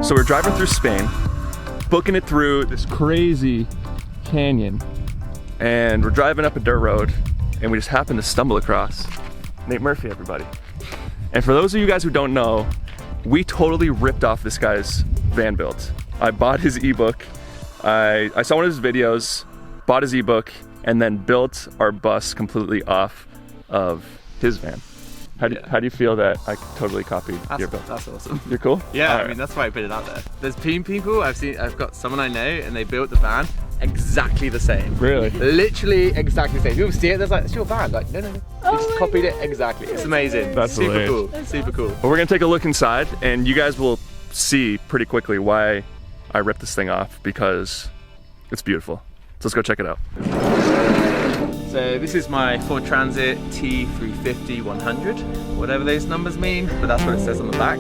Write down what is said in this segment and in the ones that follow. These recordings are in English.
So we're driving through Spain, booking it through this crazy canyon, and we're driving up a dirt road, and we just happen to stumble across Nate Murphy, everybody. And for those of you guys who don't know, we totally ripped off this guy's van build. I bought his ebook, I saw one of his videos, bought his ebook, and then built our bus completely off of his van. How do you feel that I totally copied your build? That's awesome. You're cool? Yeah, I mean, that's why I put it out there. There's people I've got someone I know, and they built the van exactly the same. Really? Literally exactly the same. People see it, they're like, it's your van. Like, no. We just copied it exactly. It's amazing. That's super hilarious. cool. That's Super cool. Well, we're gonna take a look inside, and you guys will see pretty quickly why I ripped this thing off, because it's beautiful. So let's go check it out. So this is my Ford Transit T350 100, whatever those numbers mean, but that's what it says on the back.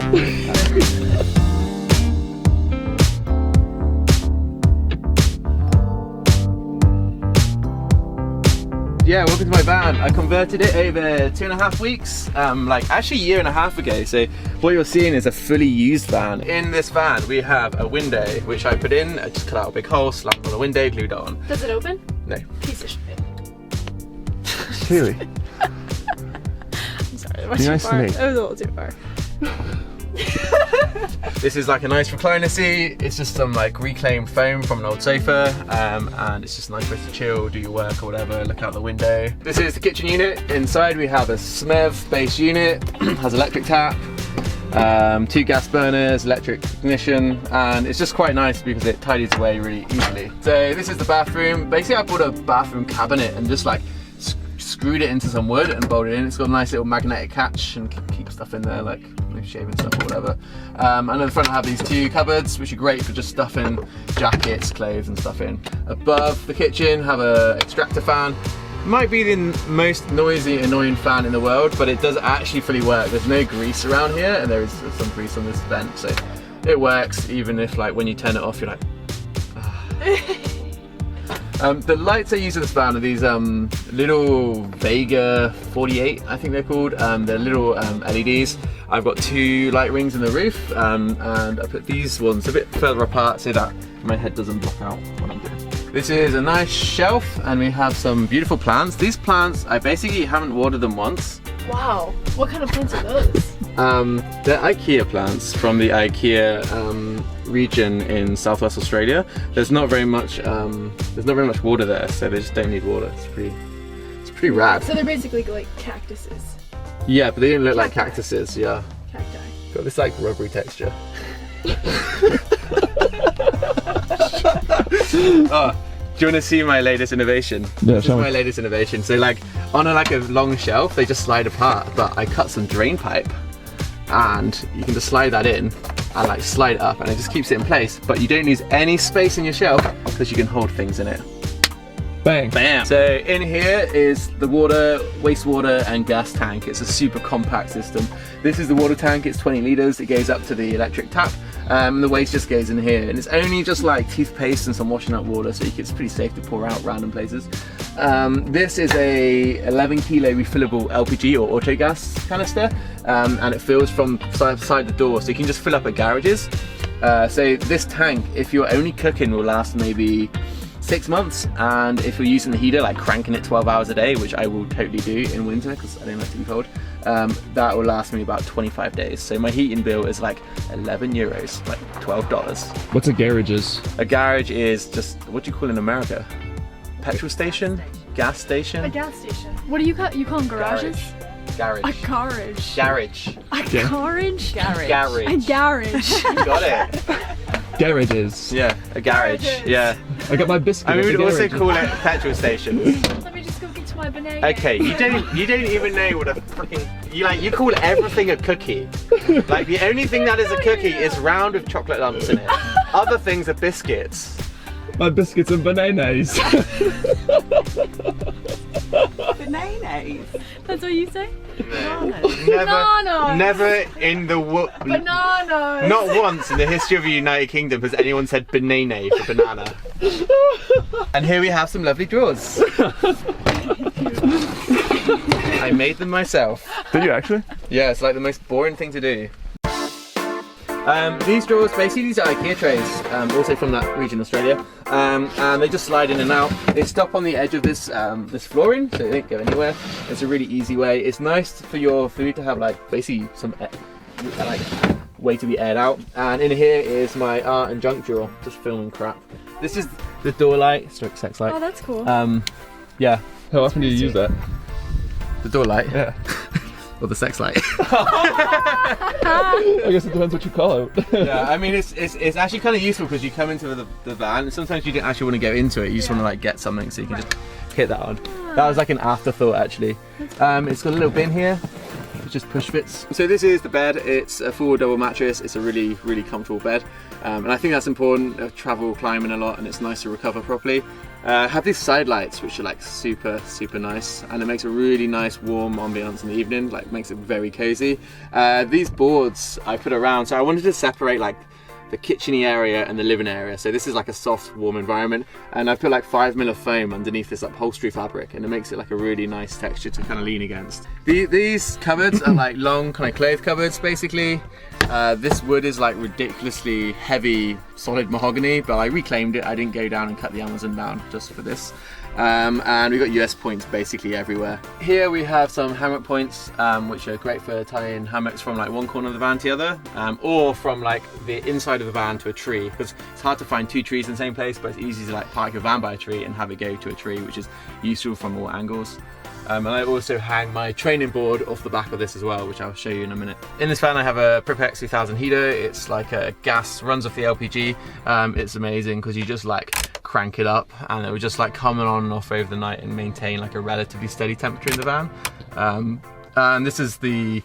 Yeah, welcome to my van. I converted it over 2.5 weeks, like actually a year and a half ago. So what you're seeing is a fully used van. In this van, we have a window, which I put in. I just cut out a big hole, slapped on the window, glued it on. Does it open? No. Piece of shit. Really? I'm sorry, that was Be too nice to far. me. That was a little too far. This is like a nice recliner seat. It's just some like reclaimed foam from an old sofa, and it's just a nice place to chill, do your work or whatever, look out the window. This is the kitchen unit. Inside we have a SMEV base unit, has electric tap, 2 gas burners, electric ignition, and it's just quite nice because it tidies away really easily. So this is the bathroom. Basically I bought a bathroom cabinet and just like screwed it into some wood and bolted it in. It's got a nice little magnetic catch and keep stuff in there, like shaving stuff or whatever. And at the front I have these 2 cupboards, which are great for just stuffing jackets, clothes and stuff in. Above the kitchen have a extractor fan. Might be the most noisy, annoying fan in the world, but it does actually fully work. There's no grease around here, and there is some grease on this vent, so it works even if like when you turn it off you're like the lights I use in this van are these little Vega 48, I think they're called. They're little LEDs. I've got 2 light rings in the roof, and I put these ones a bit further apart so that my head doesn't block out what I'm doing. This is a nice shelf, and we have some beautiful plants. These plants, I basically haven't watered them once. Wow, what kind of plants are those? They're IKEA plants from the IKEA region in Southwest Australia. There's not very much water there, so they just don't need water. It's pretty rad. So they're basically like cactuses. Yeah, but they don't look like cactuses. Yeah. Cacti. Got this like rubbery texture. Oh, do you want to see my latest innovation? Yeah, this is my latest innovation. So like on a long shelf, they just slide apart, but I cut some drain pipe, and you can just slide that in and like slide it up, and it just keeps it in place, but you don't lose any space in your shelf because you can hold things in it. Bang. Bam. So in here is the water, wastewater and gas tank. It's a super compact system. This is the water tank, it's 20 litres, it goes up to the electric tap, and the waste just goes in here, and it's only just like toothpaste and some washing up water, so it's pretty safe to pour out random places. This is a 11 kilo refillable LPG or auto gas canister, and it fills from side the door, so you can just fill up at garages. So this tank, if you're only cooking, will last maybe 6 months, and if you're using the heater, like cranking it 12 hours a day, which I will totally do in winter because I don't like to be cold, that will last me about 25 days. So my heating bill is like 11 euros, like $12. What's a garage is? A garage is just, what do you call in America? Petrol station? Gas station? A gas station. What do you call them? Garages? Garage. A garage. Garage. A Yeah. garage? Garage. A garage. You got it. Garages. Yeah, a garage. Garages. Yeah. I got my biscuit. I mean, at the we'd also garage. call it petrol stations. Let me just go get to my banana. Okay, you don't even know what a freaking you call everything a cookie. Like the only thing that is a cookie is round with chocolate lumps in it. Other things are biscuits. My biscuits and bananas. Bananas. That's what you say? Bananas. Never in the Bananas. not once in the history of the United Kingdom has anyone said banana for banana. And here we have some lovely drawers. I made them myself. Did you actually? Yeah, it's like the most boring thing to do. These drawers, basically these are IKEA trays, also from that region, Australia, and they just slide in and out. They stop on the edge of this this flooring, so they don't go anywhere. It's a really easy way. It's nice for your food to have like basically some like way to be aired out. And in here is my art and junk drawer, just filming crap. This is the door light, stroke sex light. Oh, that's cool. Yeah. How often do you use that? The door light? Yeah. Or the sex light. I guess it depends what you call it. Yeah, I mean it's actually kind of useful because you come into the van and sometimes you don't actually want to go into it. You just want to like get something so you can just hit that on. That was like an afterthought actually. It's got a little bin here. It's just push fits. So this is the bed. It's a full double mattress. It's a really comfortable bed, and I think that's important. I travel climbing a lot, and it's nice to recover properly. Have these side lights which are like super nice, and it makes a really nice warm ambiance in the evening. Like makes it very cozy. These boards I put around, so I wanted to separate like the kitcheny area and the living area. So this is like a soft, warm environment, and I put like 5mm of foam underneath this upholstery fabric, and it makes it like a really nice texture to kind of lean against. These cupboards are like long kind of clothes cupboards, basically. This wood is like ridiculously heavy, solid mahogany, but I reclaimed it. I didn't go down and cut the Amazon down just for this. And we've got US points basically everywhere. Here we have some hammock points, which are great for tying hammocks from like one corner of the van to the other, or from like the inside of the van to a tree, because it's hard to find two trees in the same place, but it's easy to like park your van by a tree and have it go to a tree, which is useful from all angles. And I also hang my training board off the back of this as well, which I'll show you in a minute. In this van I have a Prepex 2000 heater. It's like a gas, runs off the LPG. It's amazing because you just like crank it up and it will just like come on and off over the night and maintain like a relatively steady temperature in the van. And this is the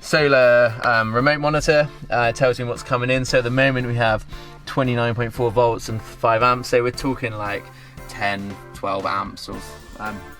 solar remote monitor. It tells me what's coming in. So at the moment we have 29.4 volts and 5 amps. So we're talking like 10, 12 amps of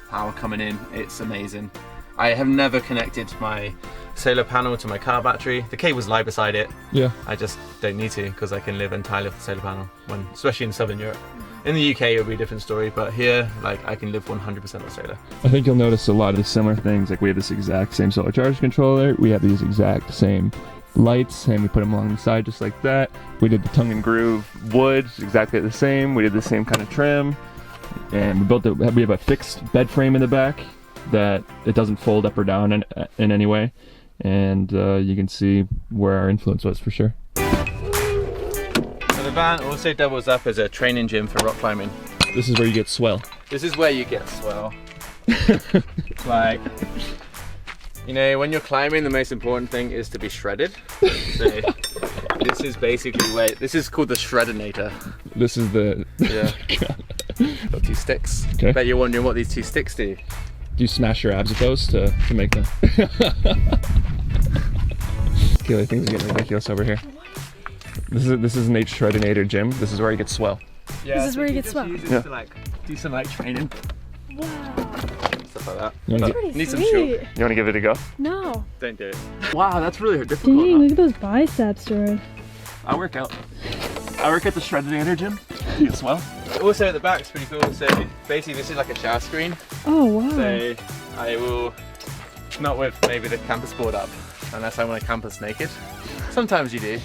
power coming in. It's amazing. I have never connected my solar panel to my car battery. The cable's lie beside it. Yeah. I just don't need to because I can live entirely off the solar panel, especially in Southern Europe. In the UK it'll be a different story, but here like I can live 100% on solar. I think you'll notice a lot of the similar things. Like we have this exact same solar charge controller. We have these exact same lights, and we put them along the side just like that. We did the tongue and groove wood exactly the same. We did the same kind of trim. And we have a fixed bed frame in the back that it doesn't fold up or down in any way. And you can see where our influence was for sure. So the van also doubles up as a training gym for rock climbing. This is where you get swell. This is where you get swell. Like, you know, when you're climbing, the most important thing is to be shredded. So this is basically this is called the Shreddinator. This is the... Yeah. Got 2 sticks. Okay. Bet you're wondering what these 2 sticks do. Do you smash your abs with those to make them? Keely, things are getting ridiculous over here. This is an Shreddinator gym. This is where you get swell. Yeah, This is where you get swell. Use it to like do some like training, Wow. stuff like that. You wanna But Pretty need some sweet. short. You want to give it a go? No. Don't do it. Wow, that's really difficult. Dang, huh? look at those biceps, Jordan. I work out. I work at the Shreddinator gym. You get swell. Also at the back it's pretty cool. So basically this is like a shower screen. Oh, wow. So I will, not with maybe the campus board up, unless I want to campus naked. Sometimes you do.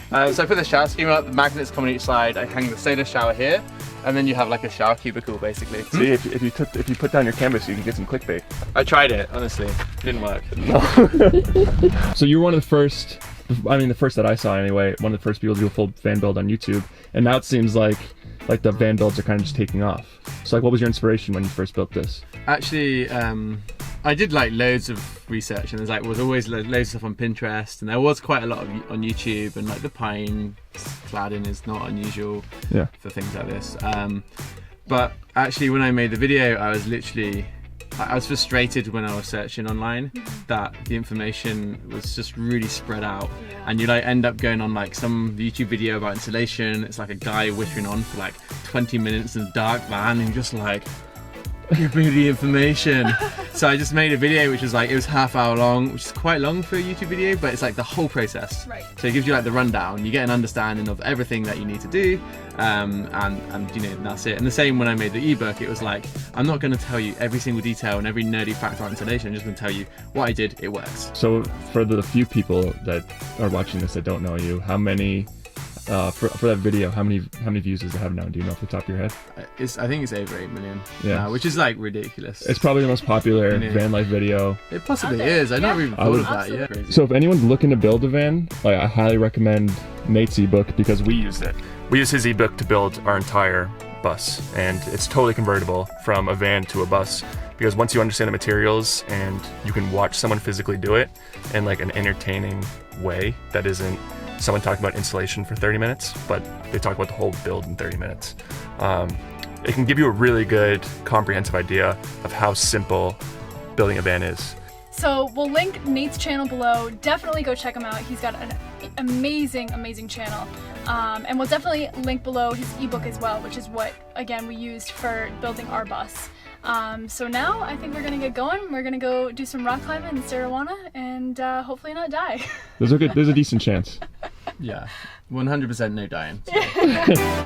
So I put the shower screen up, the magnets come on each side, I hang the solar shower here, and then you have like a shower cubicle basically. See, if you put down your canvas, you can get some clickbait. I tried it, honestly. It didn't work. So you're one of the first, I mean the first that I saw anyway, one of the first people to do a full van build on YouTube, and now it seems like the van builds are kind of just taking off. So like, what was your inspiration when you first built this? Actually, I did like loads of research, and was always loads of stuff on Pinterest, and there was quite a lot on YouTube, and like the pine cladding is not unusual for things like this. But actually when I made the video, I was frustrated when I was searching online that the information was just really spread out, and you like end up going on like some YouTube video about insulation. It's like a guy whittering on for like 20 minutes in a dark van, and you're just like, give me the information. So I just made a video which was like, it was half-hour long, which is quite long for a YouTube video, but it's like the whole process. Right. So it gives you like the rundown. You get an understanding of everything that you need to do, and you know, that's it. And the same when I made the ebook, it was like, I'm not going to tell you every single detail and every nerdy fact about insulation. I'm just going to tell you what I did. It works. So for the few people that are watching this that don't know you, how many for that video, how many views does it have now? Do you know off the top of your head? I think it's over 8 million. Yeah. Now, which is like ridiculous. It's probably the most popular van life video. It possibly Out there. is. I Yeah. never even thought of that. Yeah. Crazy. So if anyone's looking to build a van, like, I highly recommend Nate's ebook because we used it. We used his ebook to build our entire bus, and it's totally convertible from a van to a bus because once you understand the materials and you can watch someone physically do it in like an entertaining way that isn't someone talking about insulation for 30 minutes, but they talk about the whole build in 30 minutes. It can give you a really good comprehensive idea of how simple building a van is. So we'll link Nate's channel below. Definitely go check him out. He's got an amazing channel. And we'll definitely link below his ebook as well, which is what, again, we used for building our bus. So now I think we're gonna get going. We're gonna go do some rock climbing in Sarawana and hopefully not die. There's a decent chance. Yeah, 100% no dying. So.